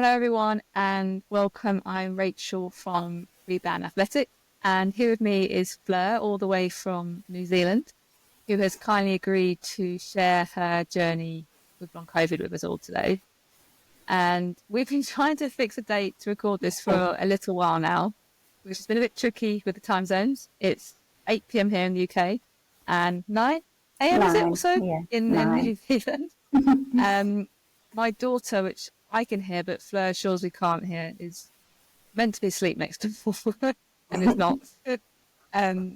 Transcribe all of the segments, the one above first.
Hello, everyone, and welcome. I'm Rachel from Rebound Athletic, and here with me is Fleur, all the way from New Zealand, who has kindly agreed to share her journey with long COVID with us all today. And we've been trying to fix a date to record this for a little while now, which has been a bit tricky with the time zones. It's 8 p.m. here in the UK and 9 a.m. is it also in New Zealand. My daughter, which I can hear, but Fleur surely can't hear, is meant to be asleep next to me and is not.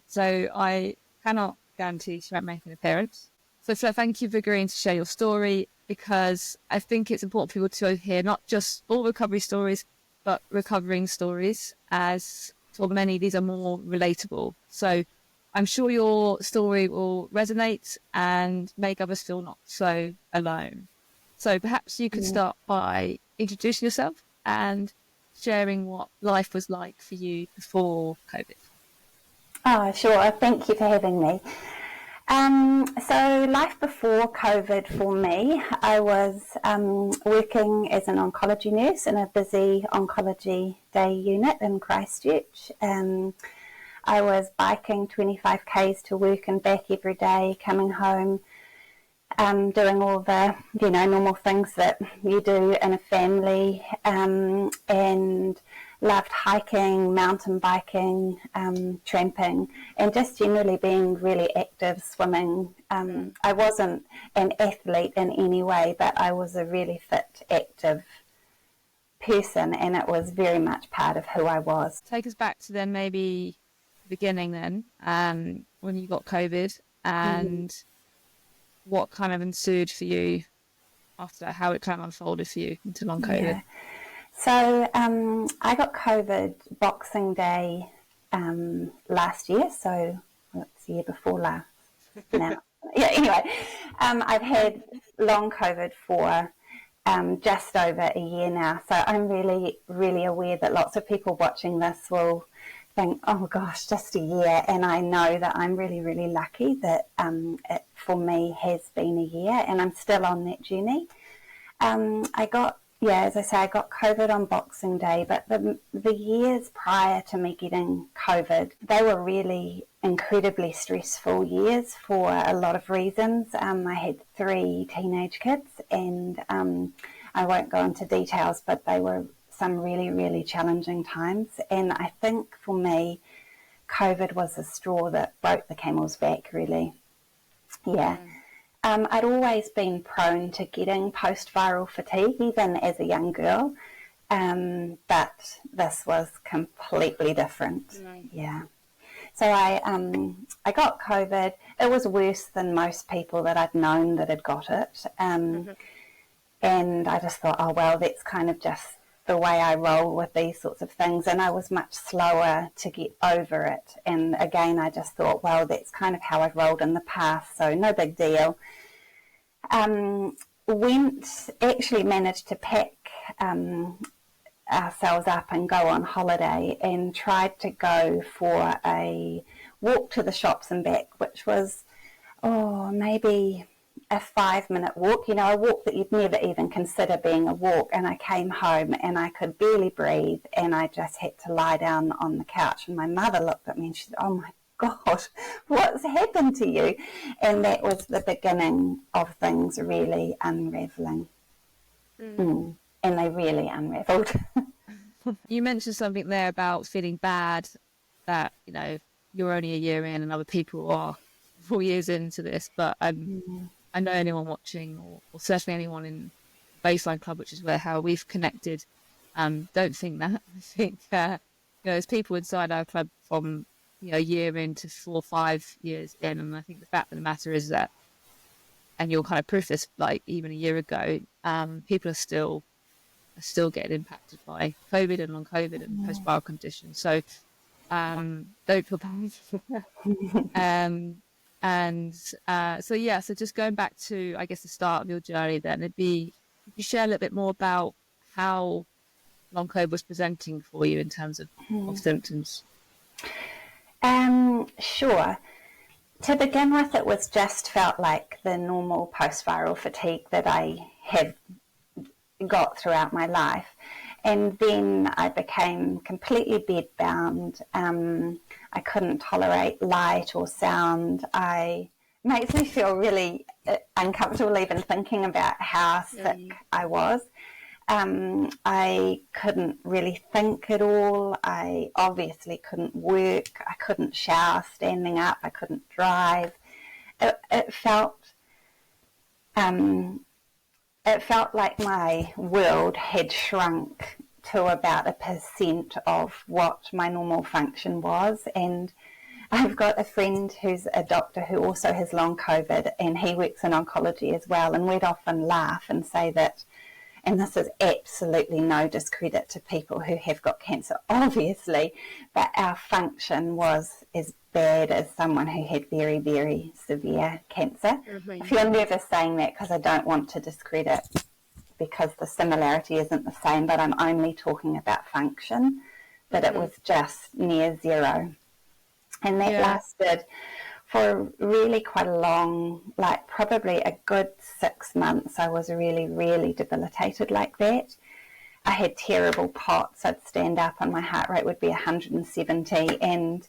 So I cannot guarantee she won't make an appearance. So Fleur, thank you for agreeing to share your story, because I think it's important for people to hear not just all recovery stories, but recovering stories, as for many, these are more relatable. So I'm sure your story will resonate and make others feel not so alone. So perhaps you could start by introducing yourself and sharing what life was like for you before COVID. Oh, sure. Thank you for having me. So life before COVID for me, I was working as an oncology nurse in a busy oncology day unit in Christchurch. I was biking 25 k's to work and back every day, coming home, doing all the, normal things that you do in a family, and loved hiking, mountain biking, tramping, and just generally being really active, swimming. I wasn't an athlete in any way, but I was a really fit, active person, and it was very much part of who I was. Take us back to then maybe the beginning then, when you got COVID, and what kind of ensued for you after that, how it kind of unfolded for you into long COVID. Yeah. So I got COVID Boxing Day last year, so it's the year before last now. Yeah, anyway, I've had long COVID for just over a year now, so I'm really, really aware that lots of people watching this will think, oh gosh, just a year, and I know that I'm really, really lucky that it for me has been a year, and I'm still on that journey. As I say, I got COVID on Boxing Day, but the years prior to me getting COVID, they were really incredibly stressful years for a lot of reasons. I had 3 teenage kids, and I won't go into details, but they were some really, really challenging times. And I think for me, COVID was the straw that broke the camel's back, really. Yeah. I'd always been prone to getting post-viral fatigue, even as a young girl, but this was completely different. Yeah. So I got COVID. It was worse than most people that I'd known that had got it. And I just thought, oh, well, that's kind of just the way I roll with these sorts of things. And I was much slower to get over it. And again, I just thought, well, that's kind of how I've rolled in the past, so no big deal. Actually managed to pack ourselves up and go on holiday, and tried to go for a walk to the shops and back, which was, maybe a 5-minute walk, a walk that you'd never even consider being a walk. And I came home and I could barely breathe, and I just had to lie down on the couch. And my mother looked at me and she said, oh my God, what's happened to you? And that was the beginning of things really unravelling. And they really unravelled. You mentioned something there about feeling bad that, you're only a year in and other people are 4 years into this, but I know anyone watching, or certainly anyone in Baseline Club, which is how we've connected, don't think that. I think there's people inside our club from a year into 4 or 5 years in, and I think the fact of the matter is that, and you'll kind of proof this, like even a year ago, people are still getting impacted by COVID and long COVID and post-viral conditions. So don't feel bad. So just going back to, I guess, the start of your journey then, could you share a little bit more about how long COVID was presenting for you in terms of symptoms? Sure. To begin with, it was just felt like the normal post-viral fatigue that I had got throughout my life. And then I became completely bedbound. I couldn't tolerate light or sound. It makes me feel really uncomfortable even thinking about how sick I was. I couldn't really think at all. I obviously couldn't work. I couldn't shower standing up. I couldn't drive. It felt like my world had shrunk to about 1% of what my normal function was. And I've got a friend who's a doctor who also has long COVID, and he works in oncology as well. And we'd often laugh and say that, and this is absolutely no discredit to people who have got cancer, obviously, but our function was as bad as someone who had very, very severe cancer. I feel nervous saying that because I don't want to discredit, because the similarity isn't the same, but I'm only talking about function, that it was just near zero. And that lasted for really quite a long, like probably a good 6 months. I was really, really debilitated like that. I had terrible POTS. I'd stand up and my heart rate would be 170. And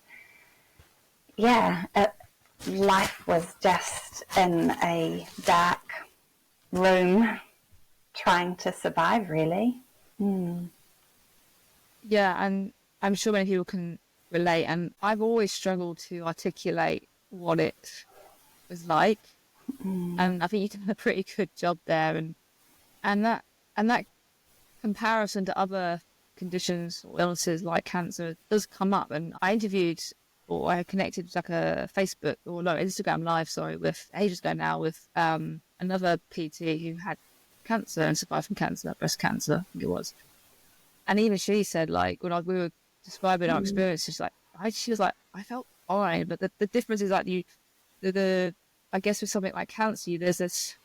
life was just in a dark room trying to survive, really. Yeah, and I'm sure many people can relate. And I've always struggled to articulate what it was like, and I think you've done a pretty good job there. And that comparison to other conditions or illnesses like cancer does come up. And I connected with like a Instagram live, with ages ago now, with another PT who had cancer and survived from cancer, breast cancer, I think it was. And even she said, like, when we were describing our experience, she was like, I felt fine, but the difference is like I guess with something like cancer, there's this,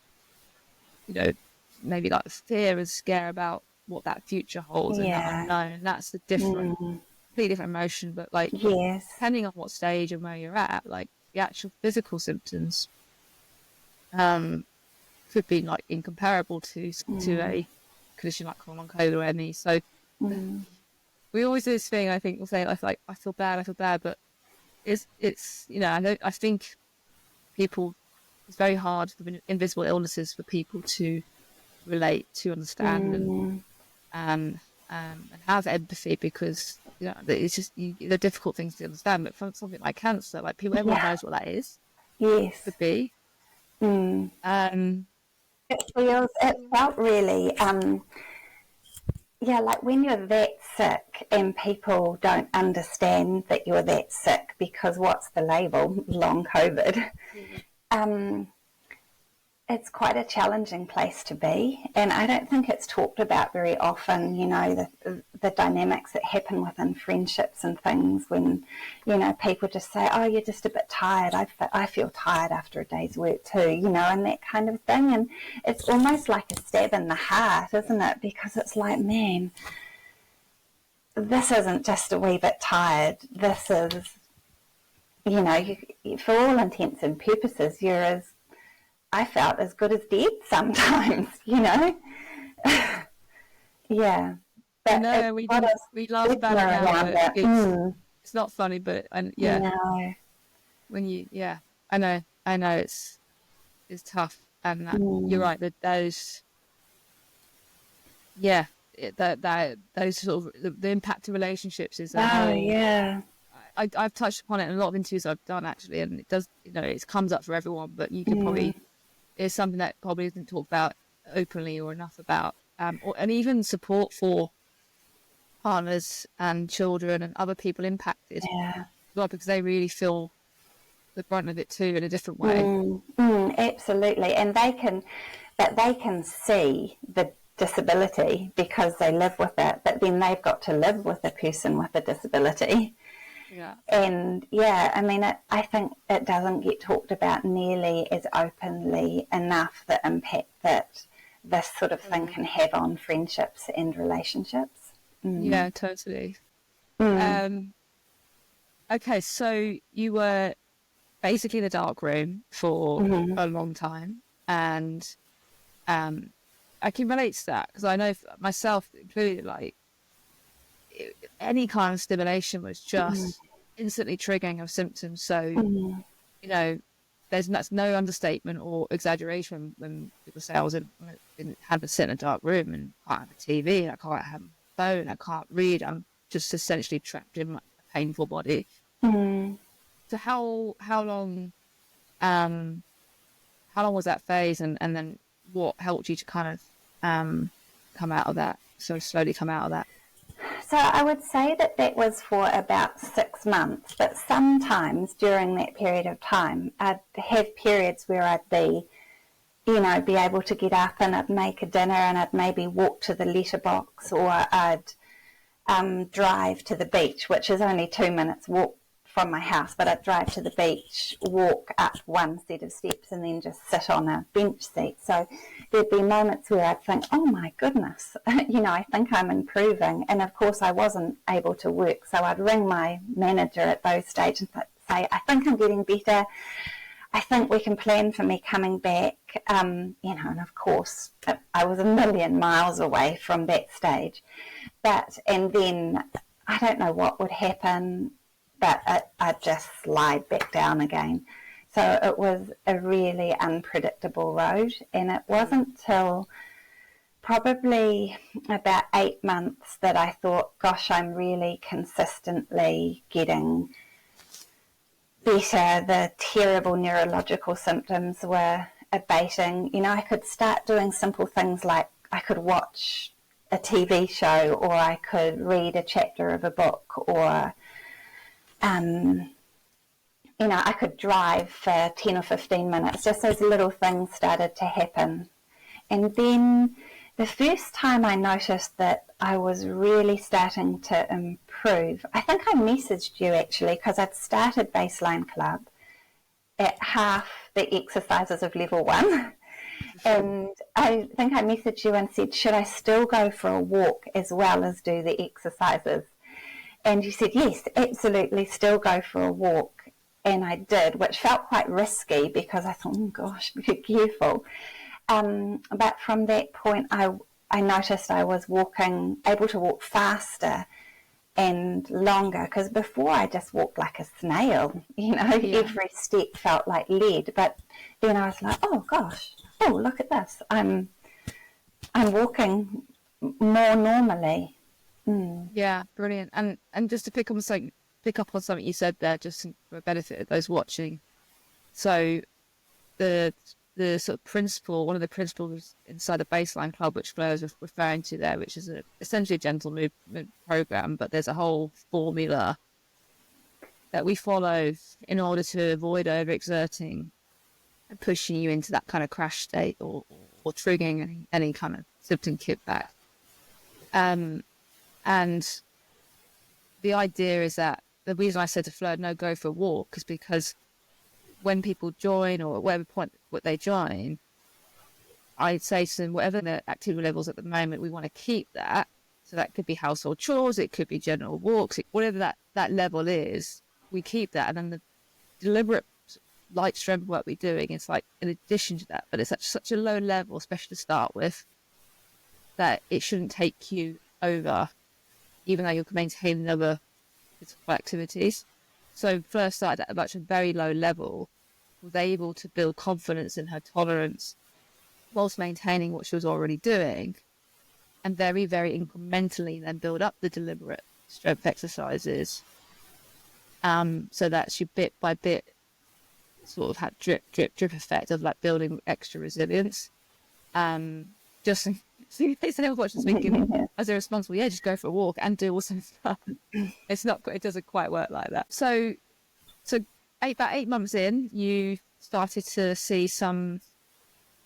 maybe like fear and scare about what that future holds and that unknown. And that's the completely different emotion. But like, depending on what stage and where you're at, like the actual physical symptoms could be like incomparable to a condition like common cold or ME. So we always do this thing. I think we'll say, I feel bad, but it's I think it's very hard for invisible illnesses for people to relate, to understand, and have empathy, because it's just they're difficult things to understand. But for something like cancer, like everyone knows what that is. Yes, could be. It felt really like when you're that sick and people don't understand that you're that sick, because what's the label? Long COVID. It's quite a challenging place to be, and I don't think it's talked about very often, the dynamics that happen within friendships and things when, people just say, oh, you're just a bit tired. I feel tired after a day's work too, and that kind of thing. And it's almost like a stab in the heart, isn't it? Because it's like, man, this isn't just a wee bit tired. This is, for all intents and purposes, I felt as good as dead sometimes, Yeah. But no, we laugh about it now. It's not funny, but No. When I know it's tough, and that, you're right, that those those sort of the impact of relationships is I've touched upon it in a lot of interviews I've done, actually, and it does, it comes up for everyone, but you can probably, it's something that probably isn't talked about openly or enough about, and even support for partners and children and other people impacted, well, because they really feel the brunt of it too in a different way. Absolutely, and they can see the disability because they live with it, but then they've got to live with a person with a disability. And I think it doesn't get talked about nearly as openly enough, the impact that this sort of thing can have on friendships and relationships. Yeah, totally. Okay, so you were basically in the dark room for a long time, and I can relate to that, because I know myself included, like, any kind of stimulation was just instantly triggering of symptoms. So, you know, that's no understatement or exaggeration when people say I had to sit in a dark room and can't have a TV, I can't have a phone, I can't read, I'm just essentially trapped in a painful body. So how long was that phase, and then what helped you to kind of come out of that, so slowly come out of that? So I would say that was for about 6 months, but sometimes during that period of time, I'd have periods where I'd be able to get up and I'd make a dinner and I'd maybe walk to the letterbox, or I'd drive to the beach, which is only 2 minutes walk from my house, but I'd drive to the beach, walk up one set of steps and then just sit on a bench seat. So there'd be moments where I'd think, oh my goodness, I think I'm improving. And of course I wasn't able to work. So I'd ring my manager at those stages and say, I think I'm getting better. I think we can plan for me coming back. And of course I was a million miles away from that stage. And then I don't know what would happen, but I'd just slide back down again. So it was a really unpredictable road, and it wasn't till probably about 8 months that I thought, gosh, I'm really consistently getting better. The terrible neurological symptoms were abating. I could start doing simple things like I could watch a TV show, or I could read a chapter of a book, or I could drive for 10 or 15 minutes. Just those little things started to happen. And then the first time I noticed that I was really starting to improve, I think I messaged you actually, because I'd started Baseline Club at half the exercises of level 1. And I think I messaged you and said, should I still go for a walk as well as do the exercises? And you said, yes, absolutely, still go for a walk. And I did, which felt quite risky because I thought, oh gosh, be careful. But from that point, I noticed I was able to walk faster and longer, because before I just walked like a snail, Every step felt like lead. But then I was like, oh gosh, look at this. I'm walking more normally. Yeah, brilliant. And just to pick up on something you said there, just for the benefit of those watching. So the sort of principle, one of the principles inside the Baseline Club, which Fleur was referring to there, which is essentially a gentle movement program, but there's a whole formula that we follow in order to avoid overexerting and pushing you into that kind of crash state or triggering any kind of symptom kickback. And the idea is that the reason I said to Fleur, no, go for a walk, is because when people join, or at whatever point what they join, I'd say to them, whatever the activity levels at the moment, we want to keep that. So that could be household chores, it could be general walks, whatever that level is, we keep that. And then the deliberate light strength work we're doing is like in addition to that, but it's at such a low level, especially to start with, that it shouldn't take you over, even though you're maintaining other physical activities. So Fleur started at a very low level, was able to build confidence in her tolerance whilst maintaining what she was already doing, and very, very incrementally then build up the deliberate strength exercises, so that she bit by bit sort of had drip effect of like building extra resilience. Just so in case anyone watching thinking, as a responsible, just go for a walk and do awesome stuff. It doesn't quite work like that. So about 8 months in, you started to see some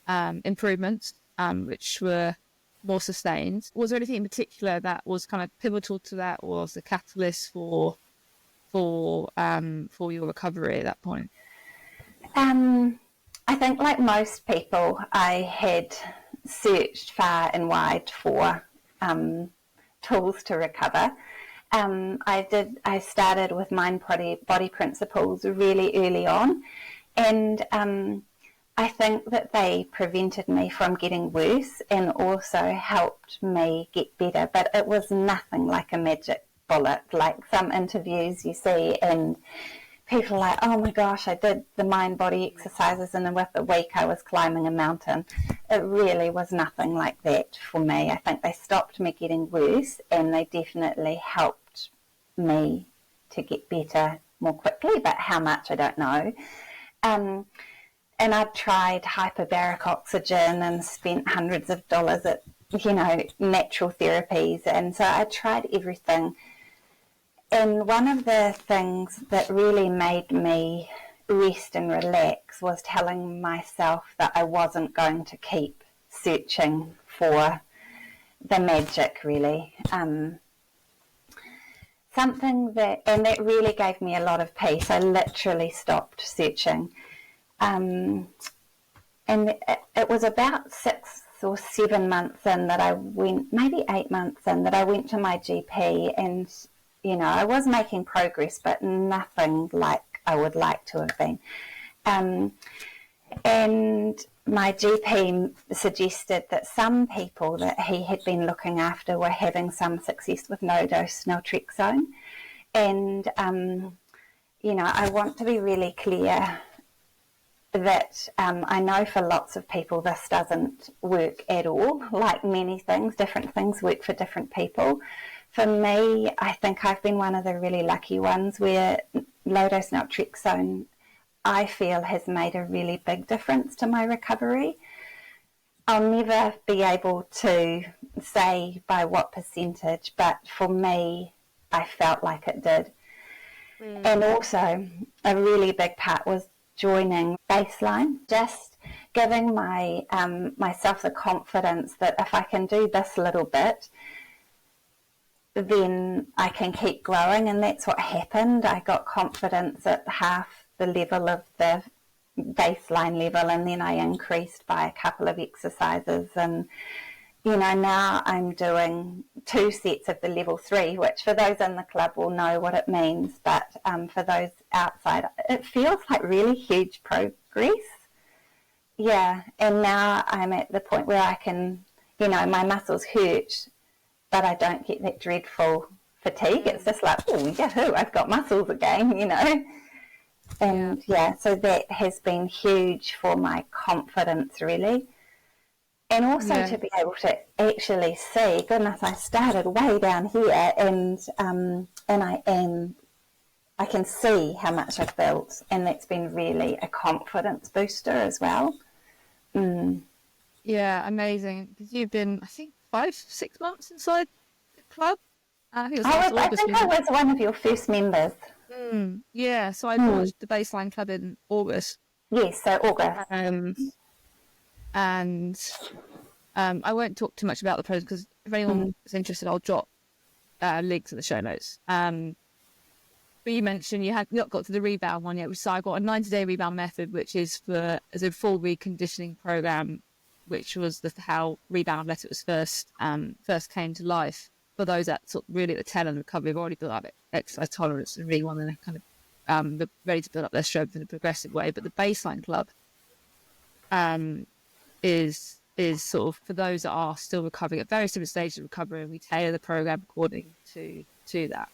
improvements, which were more sustained. Was there anything in particular that was kind of pivotal to that, or was the catalyst for your recovery at that point? I think, like most people, I had searched far and wide for tools to recover. I started with mind body principles really early on, and I think that they prevented me from getting worse and also helped me get better, but it was nothing like a magic bullet. Like some interviews you see and people are like, oh my gosh, I did the mind body exercises and within a week I was climbing a mountain. It really was nothing like that for me. I think they stopped me getting worse and they definitely helped me to get better more quickly, but how much I don't know. And I'd tried hyperbaric oxygen and spent hundreds of dollars at, natural therapies. And so I tried everything. And one of the things that really made me rest and relax was telling myself that I wasn't going to keep searching for the magic, really. And that really gave me a lot of peace. I literally stopped searching. And it was about 6 or 7 months in that I went, maybe 8 months in, that I went to my GP and, I was making progress, but nothing like I would like to have been. And my GP suggested that some people that he had been looking after were having some success with no-dose naltrexone. And, I want to be really clear that I know for lots of people this doesn't work at all. Like many things, different things work for different people. For me, I think I've been one of the really lucky ones where low-dose naltrexone, I feel, has made a really big difference to my recovery. I'll never be able to say by what percentage, but for me, I felt like it did. And also, a really big part was joining baseline, just giving myself the confidence that if I can do this little bit, then I can keep growing. And that's what happened. I got confidence at half the level of the baseline level, and then I increased by a couple of exercises. And now I'm doing 2 sets of the level 3, which for those in the club will know what it means, but for those outside, it feels like really huge progress. Yeah, and now I'm at the point where I can, my muscles hurt, but I don't get that dreadful fatigue. It's just like, oh, yahoo, I've got muscles again, And so that has been huge for my confidence, really. And also to be able to actually see, goodness, I started way down here, and I can see how much I've built, and that's been really a confidence booster as well. Yeah, amazing. Because you've been, I think, 5-6 months inside the club. I think it was I think I was one of your first members. Yeah, so I launched the Baseline Club in August. Yes, so August. And I won't talk too much about the pros because if anyone is interested, I'll drop links in the show notes. But you mentioned you had not got to the rebound one yet, so I got a 90-day rebound method, which is as a full reconditioning program, which was how Rebound Athletic was first came to life. For those that sort of really at the tail end of recovery, have already built up exercise tolerance and really want to kind of ready to build up their strength in a progressive way. But the Baseline Club is sort of for those that are still recovering at various different stages of recovery, and we tailor the program according to that.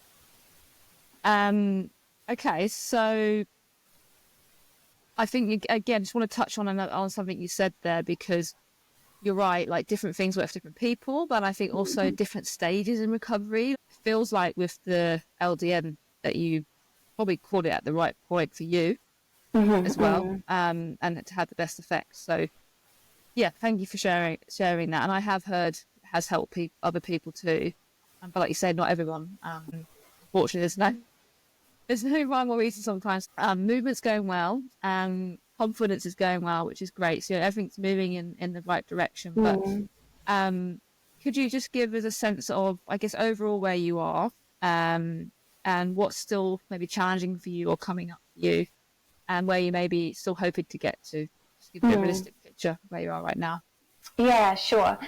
Okay, so I think again, just want to touch on something you said there, because you're right, like different things work for different people, but I think also different stages in recovery. It feels like with the LDN that you probably caught it at the right point for you as well, and to have the best effect. So yeah, thank you for sharing that. And I have heard it has helped other people too. But like you said, not everyone. Unfortunately, there's no rhyme or reason sometimes. Movement's going well. Confidence is going well, which is great. So everything's moving in the right direction. But could you just give us a sense of, I guess, overall where you are, and what's still maybe challenging for you or coming up for you, and where you may be still hoping to get to? Just give me a realistic picture of where you are right now. Yeah, sure.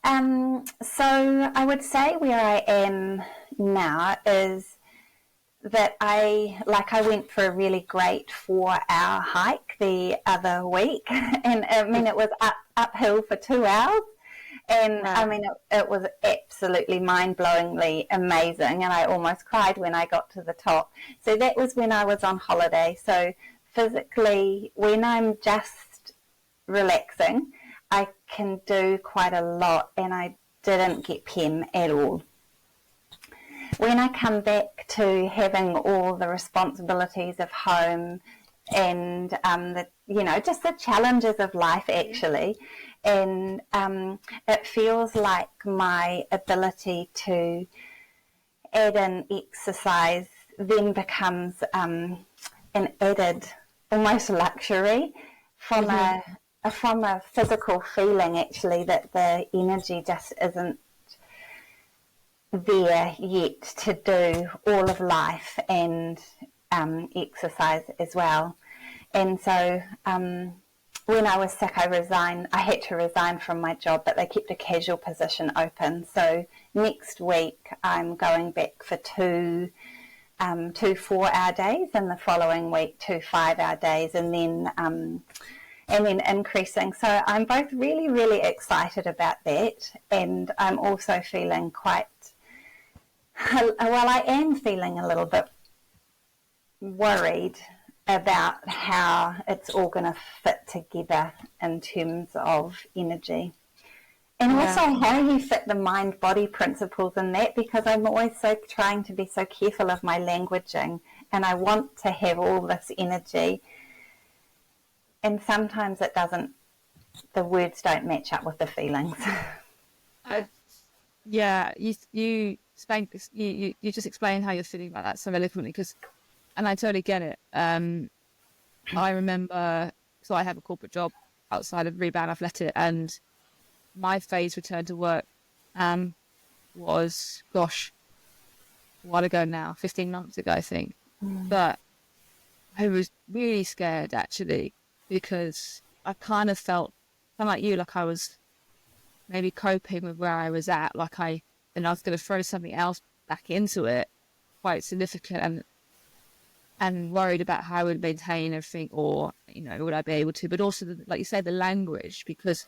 So I would say where I am now is that I went for a really great 4-hour hike the other week, and I mean it was uphill for 2 hours, and Wow. I mean it was absolutely mind-blowingly amazing, and I almost cried when I got to the top. So that was when I was on holiday. So physically, when I'm just relaxing, I can do quite a lot, and I didn't get PEM at all. When I come back to having all the responsibilities of home and just the challenges of life actually, and it feels like my ability to add in exercise then becomes an added almost luxury from a physical feeling actually, that the energy just isn't there yet to do all of life and exercise as well. And so when I was sick, I had to resign from my job, but they kept a casual position open. So next week I'm going back for two 4-hour days, and the following week 2 5-hour days, and then increasing. So I'm both really, really excited about that, and I'm also feeling I am feeling a little bit worried about how it's all going to fit together in terms of energy. And also how you fit the mind-body principles in that, because I'm always so trying to be so careful of my languaging, and I want to have all this energy. And sometimes it doesn't, the words don't match up with the feelings. You just explained how you're feeling about that so eloquently, and I totally get it. I remember, so I have a corporate job outside of Rebound Athletic, and my phase return to work was, gosh, a while ago now, 15 months ago, I think. But I was really scared actually, because I kind of felt, kind of like you, like I was maybe coping with where I was at, and I was going to throw something else back into it, quite significant, and worried about how I would maintain everything, or, would I be able to, but also, like you say, the language, because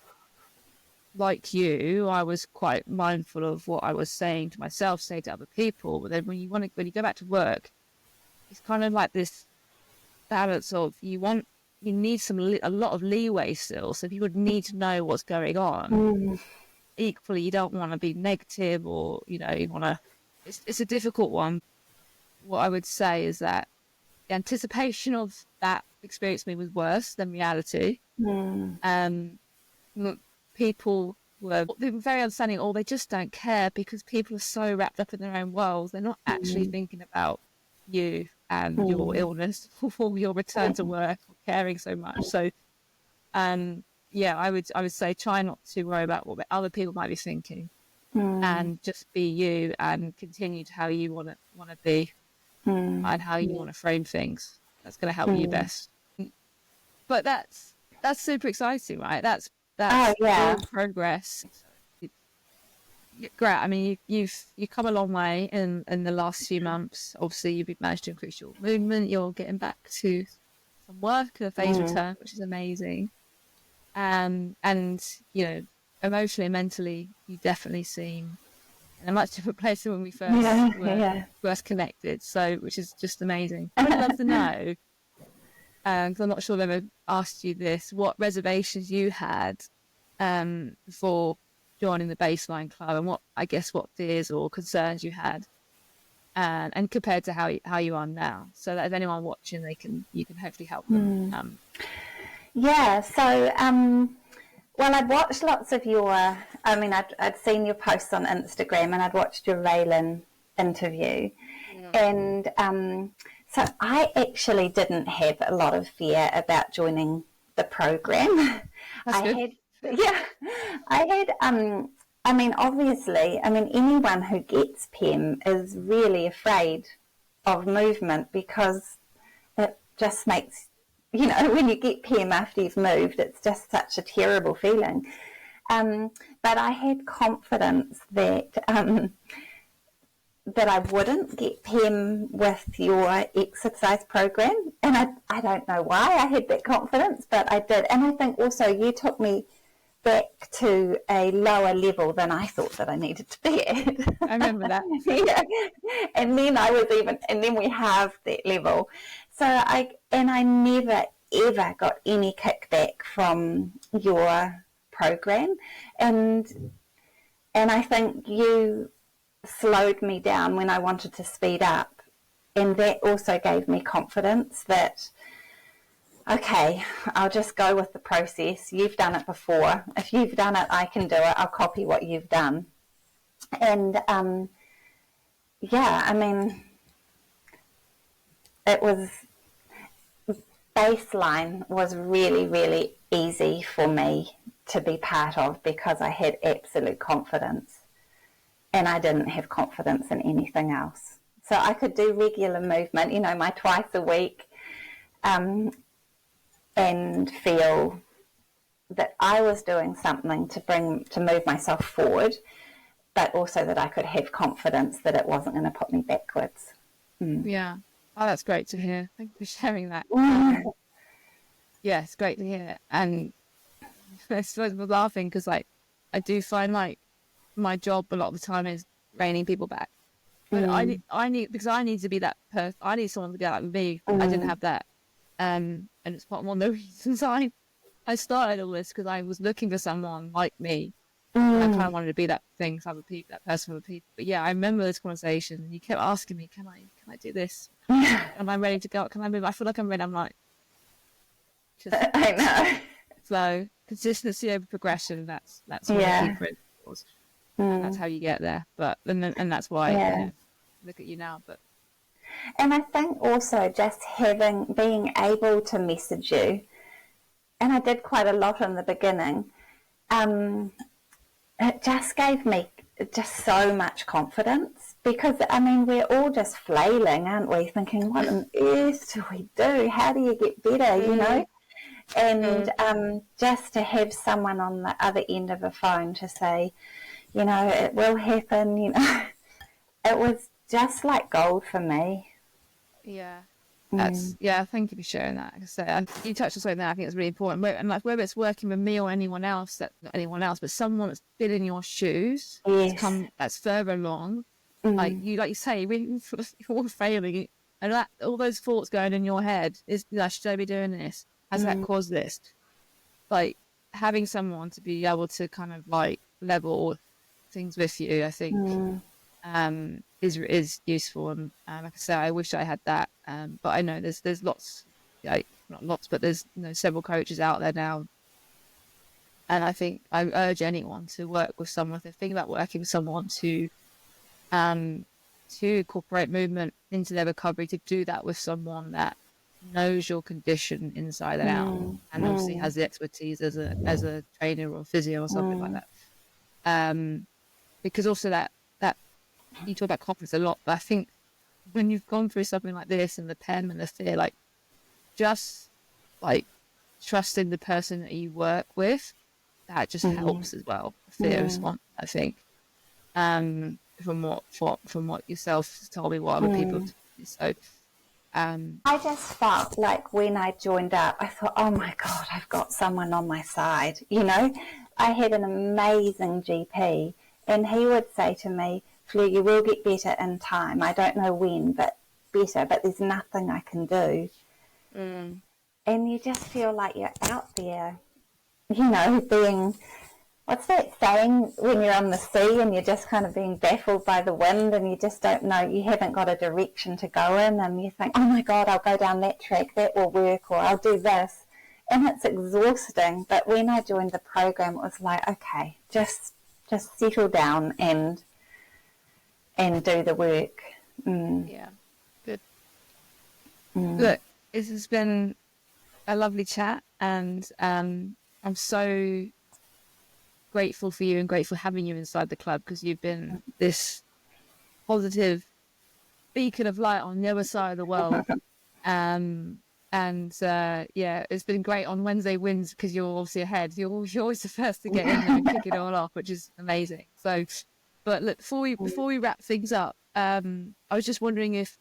like you, I was quite mindful of what I was saying to myself, say to other people. But then when you go back to work, it's kind of like this balance of you need a lot of leeway still, so people need to know what's going on. Equally, you don't want to be negative, or you want to. It's a difficult one. What I would say is that the anticipation of that experience for me was worse than reality. People they were very understanding, or they just don't care, because people are so wrapped up in their own worlds. They're not actually thinking about you and your illness or your return to work, or caring so much. So, I would say try not to worry about what other people might be thinking, and just be you and continue to how you want to be, and how you want to frame things. That's going to help you best. But that's super exciting, right? That's real progress. Great. I mean, you've come a long way in the last few months. Obviously, you've managed to increase your movement. You're getting back to some work, a phase return, which is amazing. And emotionally and mentally, you definitely seem in a much different place than when we first connected. So, which is just amazing. I would love to know, because I'm not sure I've ever asked you this, what reservations you had before joining the Baseline Club, and what fears or concerns you had, and compared to how you are now, so that if anyone watching, you can hopefully help them. So well, I'd watched lots of I'd seen your posts on Instagram, and I'd watched your Raylan interview, and so I actually didn't have a lot of fear about joining the program. Obviously, anyone who gets PEM is really afraid of movement, because it just makes, when you get PEM after you've moved, it's just such a terrible feeling. But I had confidence that that I wouldn't get PEM with your exercise program. And I don't know why I had that confidence, but I did. And I think also you took me back to a lower level than I thought that I needed to be at. I remember that. Yeah. And then we have that level. So I never ever got any kickback from your program. And I think you slowed me down when I wanted to speed up. And that also gave me confidence that, okay, I'll just go with the process. You've done it before. If you've done it, I can do it. I'll copy what you've done. And yeah, I mean, it was, baseline was really, really easy for me to be part of because I had absolute confidence. And I didn't have confidence in anything else. So I could do regular movement, you know, my twice a week, and feel that I was doing something to move myself forward, but also that I could have confidence that it wasn't going to put me backwards. Yeah. Oh, that's great to hear. Thank you for sharing that. Yeah, it's great to hear. And I was laughing because, like, I do find like my job a lot of the time is reining people back. But I need because I need to be that person. I need someone to be like me. I didn't have that, and it's one of the reasons I started all this, because I was looking for someone like me. I kind of wanted to be that thing, so I would that person for people. But yeah, I remember this conversation, and you kept asking me, "Can I do this? Am I ready to go? Can I move? I feel like I'm ready." I'm like, just I know. slow, consistency over progression. That's one of the key principles. And that's how you get there. But and that's why look at you now. But and I think also just being able to message you, and I did quite a lot in the beginning. It just gave me just so much confidence, because I mean we're all just flailing, aren't we? Thinking, what on earth do we do? How do you get better? You know. And just to have someone on the other end of a phone to say, you know, it will happen, you know, it was just like gold for me. Yeah. Thank you for sharing that. Like I said, you touched on something that I think is really important. And like whether it's working with me or anyone else, not anyone else, but someone that's been in your shoes, that's further along. Like you say, you're all failing, and that all those thoughts going in your head is, should I be doing this? Has that caused this? Like having someone to be able to kind of like level things with you, I think, is useful. And like I say, I wish I had that. But I know there's lots, like not lots, but there's several coaches out there now. And I think I urge anyone to work with someone. If they think about working with someone to incorporate movement into their recovery, to do that with someone that knows your condition inside and out, and obviously has the expertise as a trainer or physio or something like that. Because also that you talk about confidence a lot, but I think when you've gone through something like this and the PEM and the fear, like just like trusting the person that you work with, that just helps as well. Fear response, I think. From what yourself told me, what other people told me. So I just felt like when I joined up, I thought, oh my God, I've got someone on my side. You know, I had an amazing GP, and he would say to me, Fleur, you will get better in time. I don't know when, but better, but there's nothing I can do. And you just feel like you're out there, you know, being, what's that saying, when you're on the sea and you're just kind of being baffled by the wind and you just don't know, you haven't got a direction to go in, and you think, oh my God, I'll go down that track, that will work, or I'll do this. And it's exhausting. But when I joined the program, it was like, okay, just settle down and do the work. Yeah, good. Look, this has been a lovely chat, and I'm so grateful for you and grateful having you inside the club, because you've been this positive beacon of light on the other side of the world. It's been great on Wednesday wins, because you're obviously ahead. You're always the first to get in there and kick it all off, which is amazing. So, but look, before we wrap things up, I was just wondering if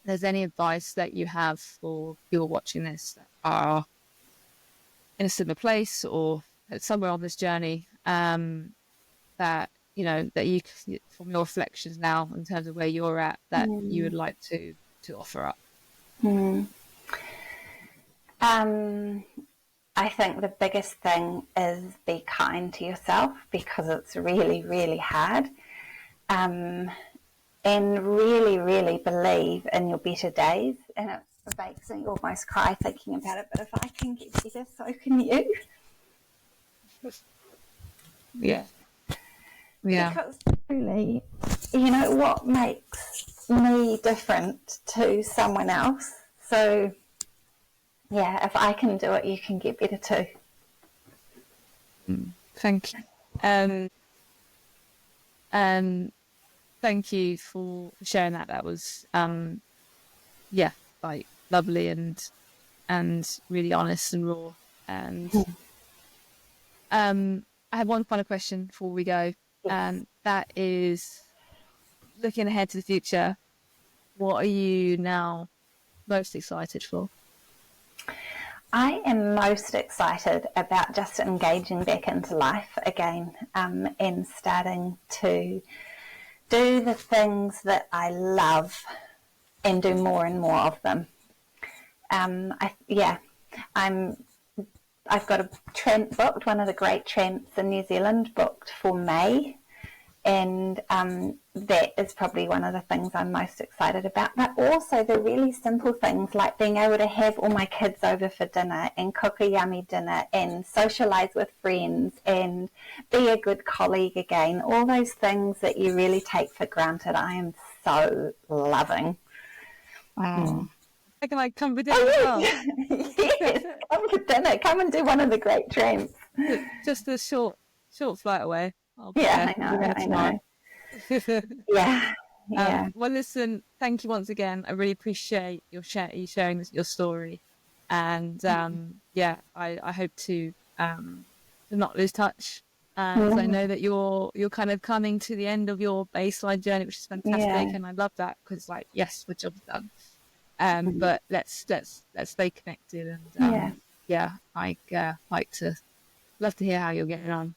there's any advice that you have for people watching this that are in a similar place or somewhere on this journey, that, you know, that you, from your reflections now in terms of where you're at, that you would like to offer up. I think the biggest thing is be kind to yourself, because it's really, really hard. And really, really believe in your better days. And it makes me almost cry thinking about it, but if I can get better, so can you. Yeah. Yeah. Because truly, you know, what makes me different to someone else? So, yeah, if I can do it, you can get better too. Thank you. And thank you for sharing that. That was, yeah, like lovely and really honest and raw. And I have one final question before we go, and that is, looking ahead to the future, what are you now most excited for? I am most excited about just engaging back into life again, and starting to do the things that I love and do more and more of them. I've got a tramp booked, one of the great tramps in New Zealand, booked for May. And that is probably one of the things I'm most excited about. But also the really simple things like being able to have all my kids over for dinner and cook a yummy dinner and socialise with friends and be a good colleague again. All those things that you really take for granted, I am so loving. Wow. I can like come for dinner as well. Yes, come for dinner. Come and do one of the great tramps. Just a short flight away. Yeah, I know. Yeah. Well, listen, thank you once again. I really appreciate you sharing your story, and yeah, I hope to not lose touch. So I know that you're kind of coming to the end of your baseline journey, which is fantastic, and I love that because, like, yes, the job's done. But let's stay connected, and yeah, I love to hear how you're getting on.